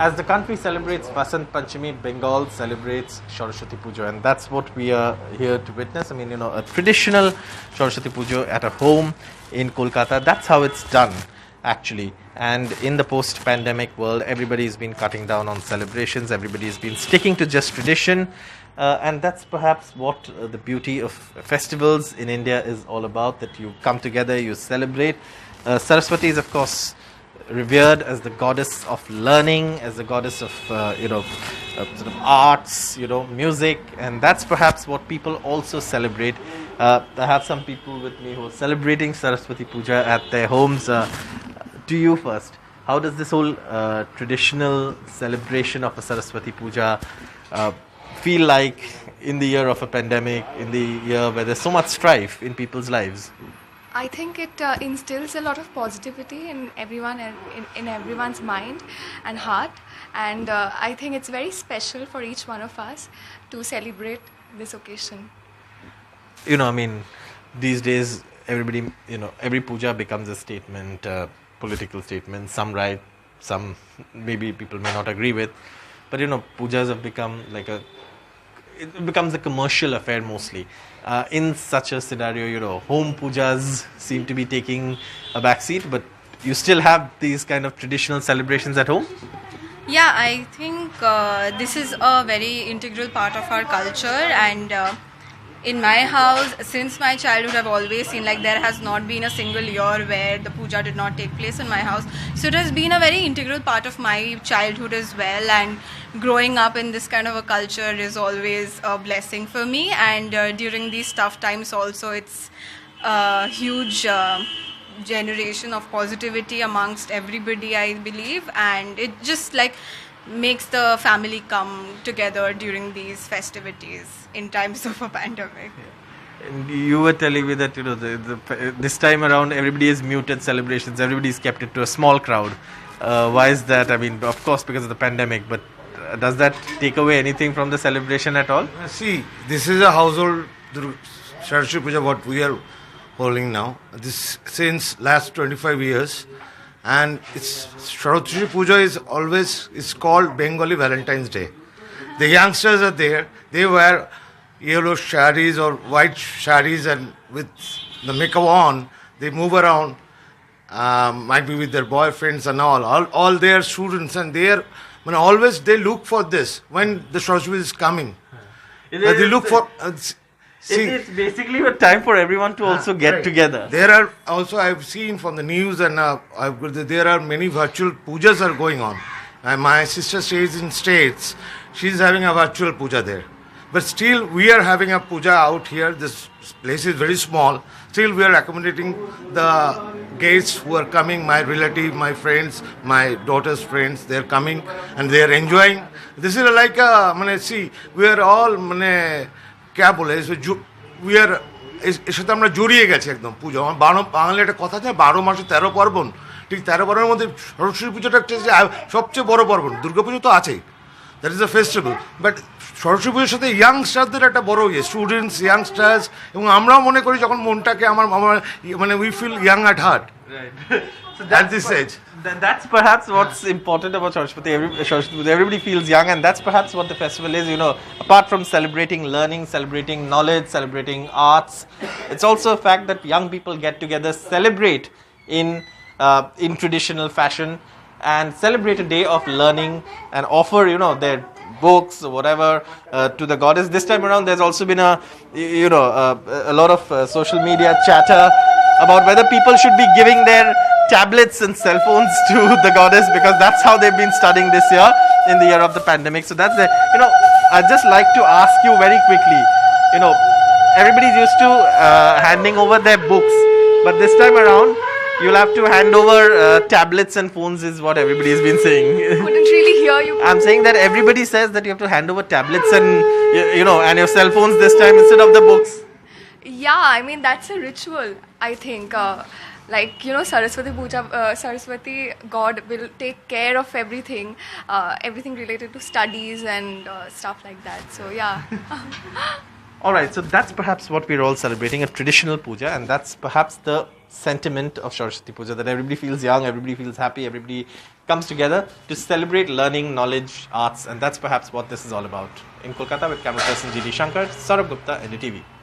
as the country celebrates Vasant Panchami, Bengal celebrates Saraswati Puja, and that's what we are here to witness. I mean, a traditional Saraswati Puja at a home in Kolkata, that's how it's done, actually. And in the post-pandemic world, everybody's been cutting down on celebrations, everybody's been sticking to just tradition, and that's perhaps what the beauty of festivals in India is all about, that you come together, you celebrate. Saraswati is, of course, revered as the goddess of learning, as the goddess of sort of arts, music, and that's perhaps what people also celebrate. I have some people with me who are celebrating Saraswati Puja at their homes. To you first, how does this whole traditional celebration of a Saraswati Puja feel like in the year of a pandemic, in the year where there's so much strife in people's lives? I think it instills a lot of positivity in everyone and in everyone's mind and heart, and I think it's very special for each one of us to celebrate this occasion. These days everybody, every puja becomes a statement, political statement. Some right, some maybe people may not agree with, but pujas have become it becomes a commercial affair mostly. In such a scenario, home pujas seem to be taking a backseat, but you still have these kind of traditional celebrations at home? Yeah, I think this is a very integral part of our culture, and in my house, since my childhood, I've always seen there has not been a single year where the puja did not take place in my house. So it has been a very integral part of my childhood as well, and growing up in this kind of a culture is always a blessing for me. And during these tough times also, it's a huge generation of positivity amongst everybody, I believe, and it just makes the family come together during these festivities in times of a pandemic. Yeah. And you were telling me that this time around everybody has muted celebrations, everybody's kept it to a small crowd. Why is that? I mean, of course because of the pandemic, but does that take away anything from the celebration at all? See, this is a household Saraswati Puja what we are holding now. This since last 25 years. And Saraswati Puja is called Bengali Valentine's Day. The youngsters are there. They wear yellow sarees or white sarees, and with the makeup on, they move around. Might be with their boyfriends and all their students, and always they look for this when the Saraswati is coming. They look for. It's basically a time for everyone to also get together. There are also, I've seen from the news, and there are many virtual pujas are going on. My sister stays in States. She's having a virtual puja there. But still, we are having a puja out here. This place is very small. Still, we are accommodating the guests who are coming, my relative, my friends, my daughter's friends. They're coming and they are enjoying. This is like we are all, क्या बोले we are এর সাথে আমরা জড়িয়ে গেছি একদম পুজো। বাঙালি একটা কথা আছে 12 মাসে 13 পার্বণ, ঠিক 13 পার্বণের মধ্যে সরস্বতী পুজোটা একটা সবচেয়ে বড় পার্বণ। দুর্গাপুজো তো আছেই, that is a festival, but Saraswati পুজোর সাথে ইয়াংস্টারদের একটা বড় স্টুডেন্টস, ইয়াংস্টার্স, এবং আমরাও মনে করি যখন মনটাকে আমার we feel young at heart at this age. That's perhaps what's important about Saraswati. Everybody feels young, and that's perhaps what the festival is. Apart from celebrating learning, celebrating knowledge, celebrating arts, it's also a fact that young people get together, celebrate in traditional fashion, and celebrate a day of learning, and offer their books or whatever to the goddess. This time around, there's also been a lot of social media chatter about whether people should be giving their tablets and cell phones to the goddess, because that's how they've been studying this year in the year of the pandemic. So that's I'd just like to ask you very quickly, everybody's used to handing over their books, but this time around you'll have to hand over tablets and phones is what everybody's been saying. Couldn't really hear you. I'm saying that everybody says that you have to hand over tablets and and your cell phones this time instead of the books. Yeah, I mean that's a ritual, I think. Saraswati Puja, Saraswati God will take care of everything related to studies and stuff like that. So yeah. Alright, so that's perhaps what we're all celebrating, a traditional puja, and that's perhaps the sentiment of Saraswati Puja, that everybody feels young, everybody feels happy, everybody comes together to celebrate learning, knowledge, arts, and that's perhaps what this is all about. In Kolkata with camera person G.D. Shankar, Saurabh Gupta, NDTV.